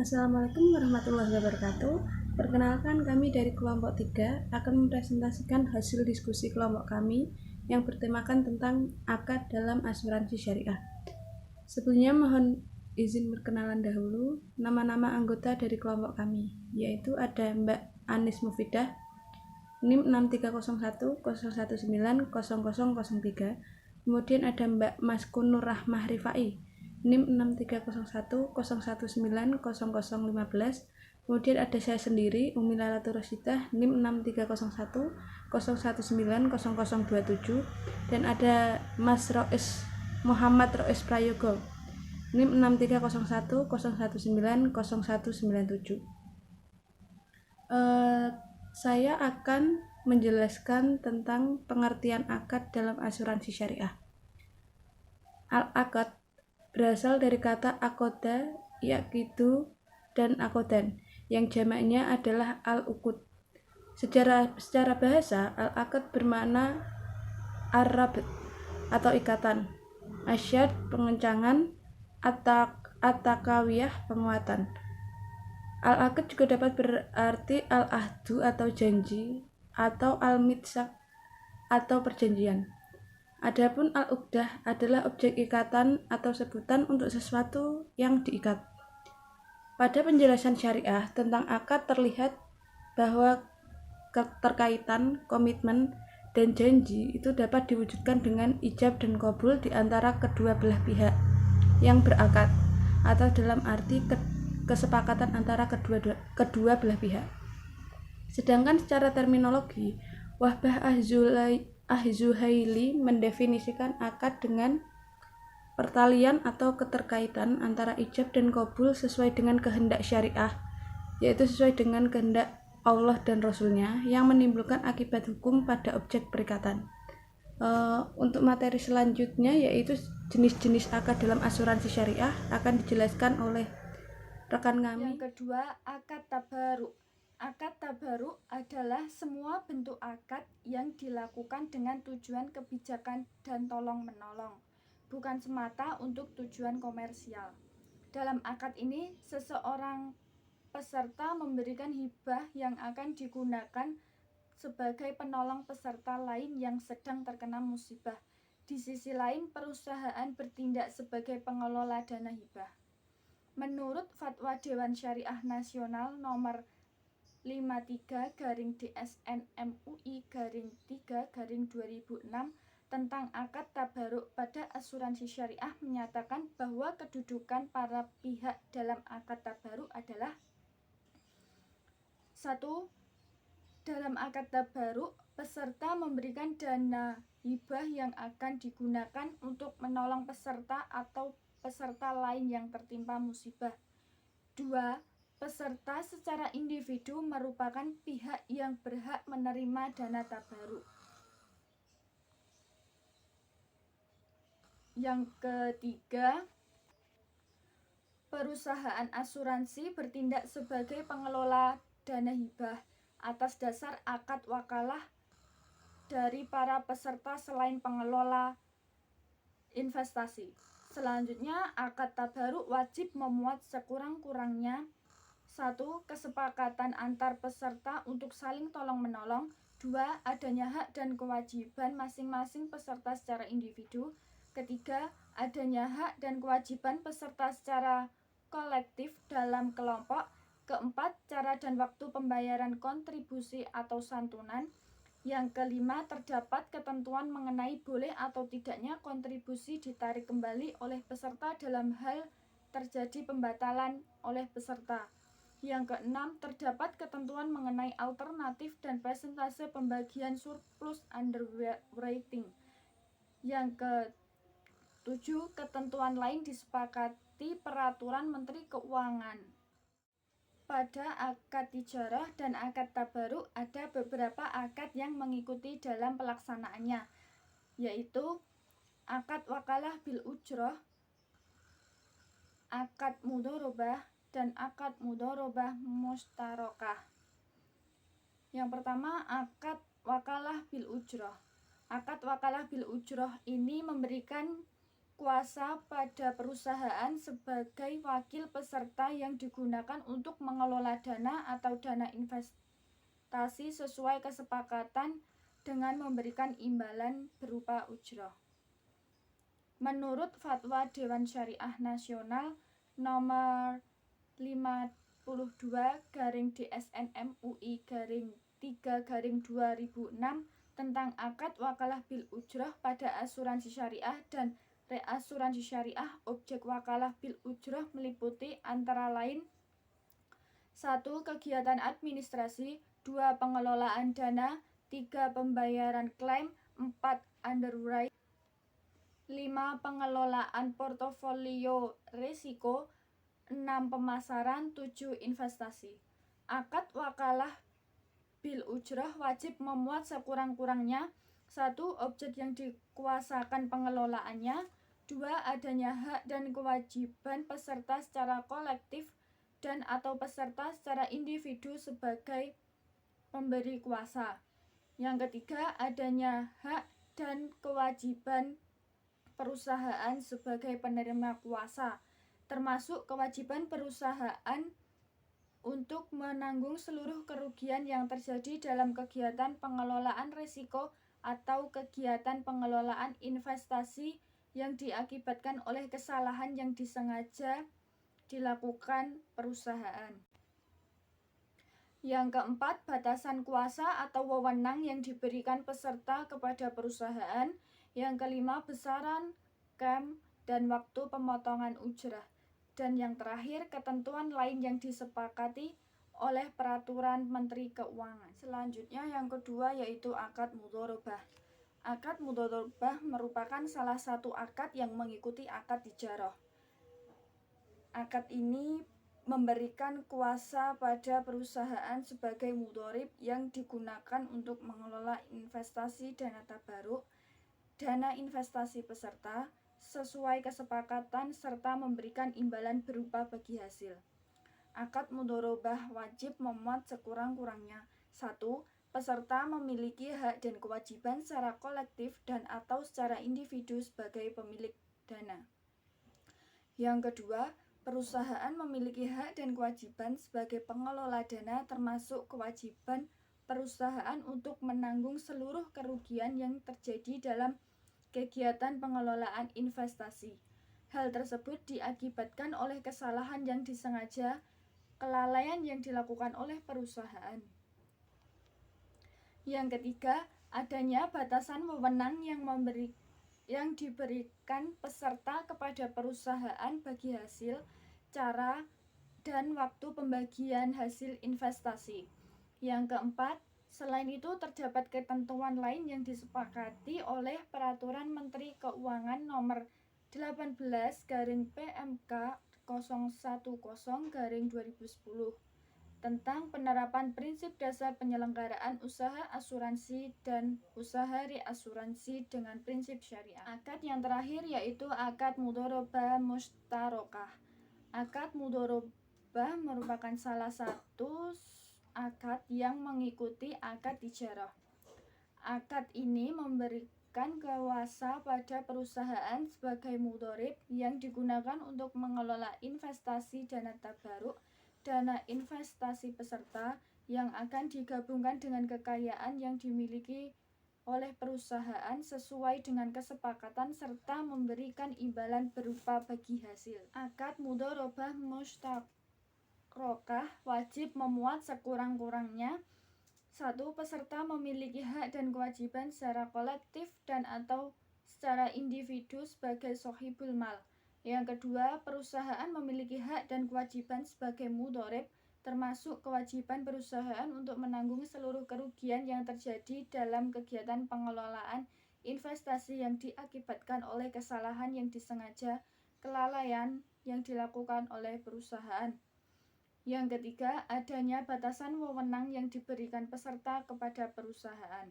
Assalamualaikum warahmatullahi wabarakatuh. Perkenalkan, kami dari kelompok 3 akan mempresentasikan hasil diskusi kelompok kami yang bertemakan tentang akad dalam asuransi syariah. Sebelumnya mohon izin perkenalan dahulu nama-nama anggota dari kelompok kami, yaitu ada Mbak Anis Mufidah, NIM 63010190003. Kemudian ada Mbak Maskun Nur Rahmah Rifai, NIM 63010190015. Kemudian ada saya sendiri, Umi Lalatu Rosidah, NIM 63010190027. Dan ada Mas Rois Muhammad Rois Prayogo, NIM 63010190197. Saya akan menjelaskan tentang pengertian akad dalam asuransi syariah. Al-akad berasal dari kata akoda, yakidu, dan akodan, yang jamaknya adalah al-uqud. Secara bahasa, al-akad bermakna ar-rabt atau ikatan, asyad pengencangan, at-takawiyah penguatan. Al-akad juga dapat berarti al-ahdu atau janji, atau al-mitsak atau perjanjian. Adapun al-uqdah adalah objek ikatan atau sebutan untuk sesuatu yang diikat. Pada penjelasan syariah tentang akad terlihat bahwa keterkaitan, komitmen, dan janji itu dapat diwujudkan dengan ijab dan qabul di antara kedua belah pihak yang berakad, atau dalam arti kesepakatan antara kedua belah pihak. Sedangkan secara terminologi, Wahbah Az-Zuhaili mendefinisikan akad dengan pertalian atau keterkaitan antara ijab dan qabul sesuai dengan kehendak syariah, yaitu sesuai dengan kehendak Allah dan Rasulnya, yang menimbulkan akibat hukum pada objek perikatan. Untuk materi selanjutnya, yaitu jenis-jenis akad dalam asuransi syariah, akan dijelaskan oleh rekan kami. Yang kedua, akad tabaruk. Akad tabaruk adalah semua bentuk akad yang dilakukan dengan tujuan kebijakan dan tolong-menolong, bukan semata untuk tujuan komersial. Dalam akad ini, seseorang peserta memberikan hibah yang akan digunakan sebagai penolong peserta lain yang sedang terkena musibah. Di sisi lain, perusahaan bertindak sebagai pengelola dana hibah. Menurut Fatwa Dewan Syariah Nasional nomor 53-DSN-MUI-3-2006 tentang akad tabaruk pada asuransi syariah menyatakan bahwa kedudukan para pihak dalam akad tabaruk adalah: 1. Dalam akad tabaruk, peserta memberikan dana hibah yang akan digunakan untuk menolong peserta atau peserta lain yang tertimpa musibah. 2. Peserta secara individu merupakan pihak yang berhak menerima dana tabaruk. Yang ketiga, perusahaan asuransi bertindak sebagai pengelola dana hibah atas dasar akad wakalah dari para peserta selain pengelola investasi. Selanjutnya, akad tabaruk wajib memuat sekurang-kurangnya: 1. Kesepakatan antar peserta untuk saling tolong-menolong. 2. Adanya hak dan kewajiban masing-masing peserta secara individu. Ketiga, adanya hak dan kewajiban peserta secara kolektif dalam kelompok. Keempat, cara dan waktu pembayaran kontribusi atau santunan. Yang kelima, terdapat ketentuan mengenai boleh atau tidaknya kontribusi ditarik kembali oleh peserta dalam hal terjadi pembatalan oleh peserta. Yang keenam, terdapat ketentuan mengenai alternatif dan persentase pembagian surplus underwriting. Yang ketujuh, ketentuan lain disepakati peraturan Menteri Keuangan. Pada akad tijarah dan akad tabaruk ada beberapa akad yang mengikuti dalam pelaksanaannya, yaitu akad wakalah bil ujroh, akad mudharabah, dan akad mudharabah mustarokah. Yang pertama, akad wakalah bil ujroh. Akad wakalah bil ujroh ini memberikan kuasa pada perusahaan sebagai wakil peserta yang digunakan untuk mengelola dana atau dana investasi sesuai kesepakatan dengan memberikan imbalan berupa ujrah. Menurut Fatwa Dewan Syariah Nasional nomor 52/DSN MUI 3/2006 tentang akad wakalah bil ujrah pada asuransi syariah dan reasuransi syariah, objek wakalah bil ujrah meliputi antara lain 1. Kegiatan administrasi, 2. Pengelolaan dana, 3. Pembayaran klaim, 4. Underwriting, 5. Pengelolaan portofolio risiko, 6. Pemasaran, 7. Investasi. Akad wakalah bil ujrah wajib memuat sekurang-kurangnya 1. Objek yang dikuasakan pengelolaannya, 2. Adanya hak dan kewajiban peserta secara kolektif dan atau peserta secara individu sebagai pemberi kuasa. Yang ketiga, adanya hak dan kewajiban perusahaan sebagai penerima kuasa, termasuk kewajiban perusahaan untuk menanggung seluruh kerugian yang terjadi dalam kegiatan pengelolaan risiko atau kegiatan pengelolaan investasi yang diakibatkan oleh kesalahan yang disengaja dilakukan perusahaan. Yang keempat, batasan kuasa atau wewenang yang diberikan peserta kepada perusahaan. Yang kelima, besaran, camp, dan waktu pemotongan ujrah. Dan yang terakhir, ketentuan lain yang disepakati oleh peraturan Menteri Keuangan. Selanjutnya yang kedua yaitu akad mudharabah. Akad mudharabah merupakan salah satu akad yang mengikuti akad ijarah. Akad ini memberikan kuasa pada perusahaan sebagai mudharib yang digunakan untuk mengelola investasi dana tabaruk, dana investasi peserta, sesuai kesepakatan serta memberikan imbalan berupa bagi hasil. Akad mudharabah wajib memuat sekurang-kurangnya 1. Peserta memiliki hak dan kewajiban secara kolektif dan atau secara individu sebagai pemilik dana. Yang kedua, perusahaan memiliki hak dan kewajiban sebagai pengelola dana termasuk kewajiban perusahaan untuk menanggung seluruh kerugian yang terjadi dalam kegiatan pengelolaan investasi. Hal tersebut diakibatkan oleh kesalahan yang disengaja, kelalaian yang dilakukan oleh perusahaan. Yang ketiga, adanya batasan wewenang yang diberikan peserta kepada perusahaan bagi hasil, cara, dan waktu pembagian hasil investasi. Yang keempat, selain itu terdapat ketentuan lain yang disepakati oleh Peraturan Menteri Keuangan Nomor 18/PMK 010/2010 tentang penerapan prinsip dasar penyelenggaraan usaha asuransi dan usaha reasuransi dengan prinsip syariah. Akad yang terakhir yaitu akad mudharabah mushtarakah. Akad mudharabah merupakan salah satu akad yang mengikuti akad ijarah. Akad ini memberikan kuasa pada perusahaan sebagai mudharib yang digunakan untuk mengelola investasi dana tabaruk, dana investasi peserta yang akan digabungkan dengan kekayaan yang dimiliki oleh perusahaan sesuai dengan kesepakatan serta memberikan imbalan berupa bagi hasil. Akad mudharabah mushtarakah wajib memuat sekurang-kurangnya 1. Peserta memiliki hak dan kewajiban secara kolektif dan atau secara individu sebagai sohibul mal. Yang kedua, perusahaan memiliki hak dan kewajiban sebagai mudharib, termasuk kewajiban perusahaan untuk menanggung seluruh kerugian yang terjadi dalam kegiatan pengelolaan investasi yang diakibatkan oleh kesalahan yang disengaja, kelalaian yang dilakukan oleh perusahaan. Yang ketiga, adanya batasan wewenang yang diberikan peserta kepada perusahaan.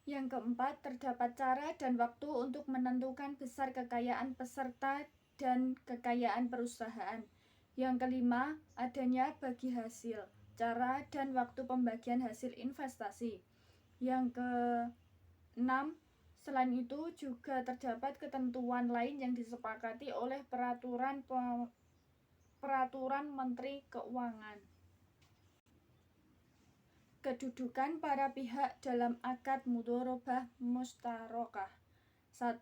Yang keempat, terdapat cara dan waktu untuk menentukan besar kekayaan peserta dan kekayaan perusahaan. Yang kelima, adanya bagi hasil, cara dan waktu pembagian hasil investasi. Yang keenam, Selain itu juga terdapat ketentuan lain yang disepakati oleh peraturan Menteri Keuangan. Kedudukan para pihak dalam akad mudharabah mustarokah. 1.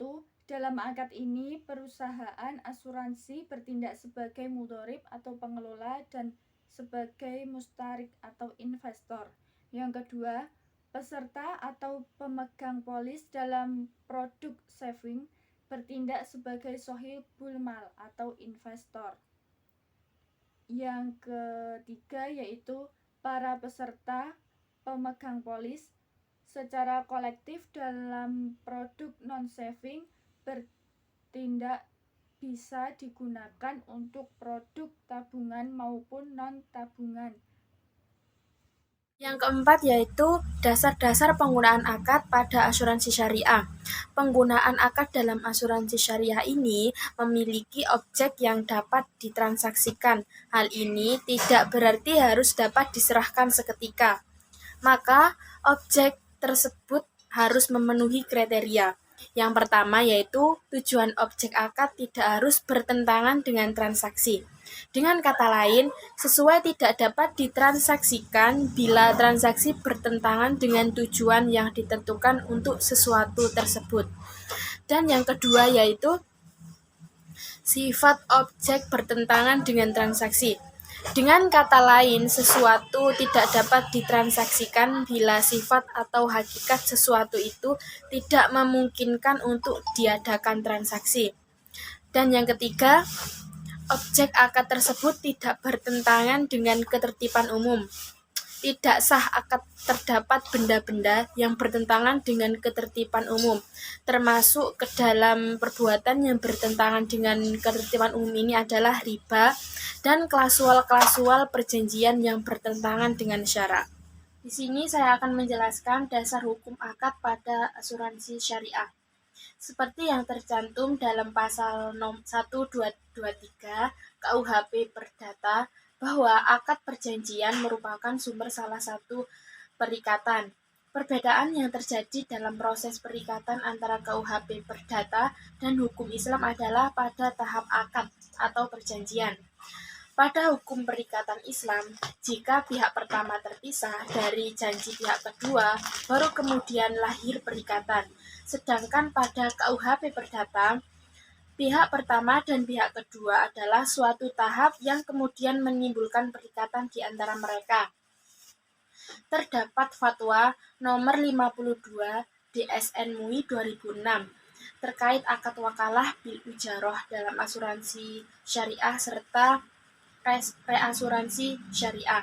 Dalam akad ini, perusahaan asuransi bertindak sebagai mudharib atau pengelola dan sebagai mustarik atau investor. Yang kedua, peserta atau pemegang polis dalam produk saving bertindak sebagai sohibul mal atau investor. Yang ketiga yaitu para peserta pemegang polis secara kolektif dalam produk non-saving bertindak bisa digunakan untuk produk tabungan maupun non-tabungan. Yang keempat yaitu dasar-dasar penggunaan akad pada asuransi syariah. Penggunaan akad dalam asuransi syariah ini memiliki objek yang dapat ditransaksikan. Hal ini tidak berarti harus dapat diserahkan seketika. Maka, objek tersebut harus memenuhi kriteria. Yang pertama yaitu tujuan objek akad tidak harus bertentangan dengan transaksi. Dengan kata lain, sesuai tidak dapat ditransaksikan bila transaksi bertentangan dengan tujuan yang ditentukan untuk sesuatu tersebut. Dan yang kedua yaitu sifat objek bertentangan dengan transaksi. Dengan kata lain, sesuatu tidak dapat ditransaksikan bila sifat atau hakikat sesuatu itu tidak memungkinkan untuk diadakan transaksi. Dan yang ketiga, objek akad tersebut tidak bertentangan dengan ketertiban umum. Tidak sah akad terdapat benda-benda yang bertentangan dengan ketertiban umum, termasuk ke dalam perbuatan yang bertentangan dengan ketertiban umum ini adalah riba dan klausul-klausul perjanjian yang bertentangan dengan syarak. Di sini saya akan menjelaskan dasar hukum akad pada asuransi syariah. Seperti yang tercantum dalam pasal 1223 KUHP Perdata, bahwa akad perjanjian merupakan sumber salah satu perikatan. Perbedaan yang terjadi dalam proses perikatan antara KUHP Perdata dan hukum Islam adalah pada tahap akad atau perjanjian. Pada hukum perikatan Islam, jika pihak pertama terpisah dari janji pihak kedua, baru kemudian lahir perikatan. Sedangkan pada KUHP Perdata, pihak pertama dan pihak kedua adalah suatu tahap yang kemudian menimbulkan perikatan di antara mereka. Terdapat fatwa nomor 52 DSN MUI 2006 terkait akad wakalah bil ujaroh dalam asuransi syariah serta reasuransi syariah,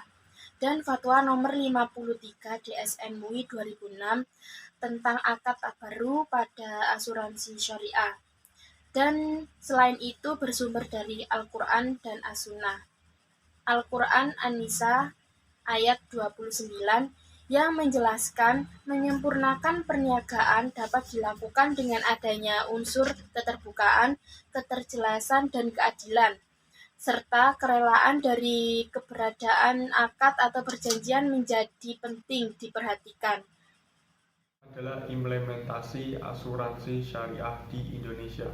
dan fatwa nomor 53 DSN MUI 2006 tentang akad baru pada asuransi syariah. Dan selain itu bersumber dari Al-Quran dan As-Sunnah. Al-Quran An-Nisa ayat 29 yang menjelaskan menyempurnakan perniagaan dapat dilakukan dengan adanya unsur keterbukaan, keterjelasan, dan keadilan, serta kerelaan dari keberadaan akad atau perjanjian menjadi penting diperhatikan. Adalah implementasi asuransi syariah di Indonesia.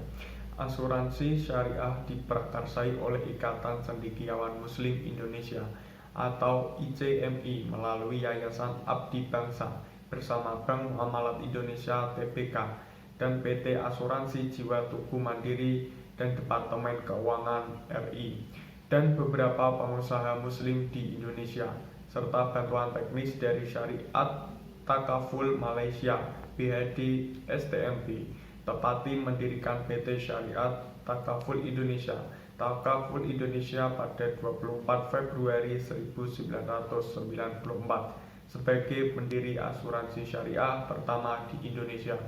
Asuransi syariah diprakarsai oleh Ikatan Cendekiawan Muslim Indonesia atau ICMI melalui Yayasan Abdi Bangsa bersama Bank Muamalat Indonesia (TBK) dan PT Asuransi Jiwa Tugu Mandiri dan Departemen Keuangan RI dan beberapa pengusaha muslim di Indonesia, serta bantuan teknis dari Syariat Takaful Malaysia (BHD STMB), tepati mendirikan PT Syariat Takaful Indonesia pada 24 Februari 1994 sebagai pendiri asuransi syariah pertama di Indonesia.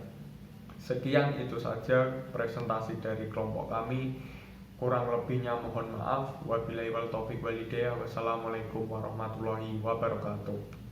Sekian itu saja presentasi dari kelompok kami. Kurang lebihnya mohon maaf. Wabillahi wal taufiq wal hidayah. Wassalamualaikum warahmatullahi wabarakatuh.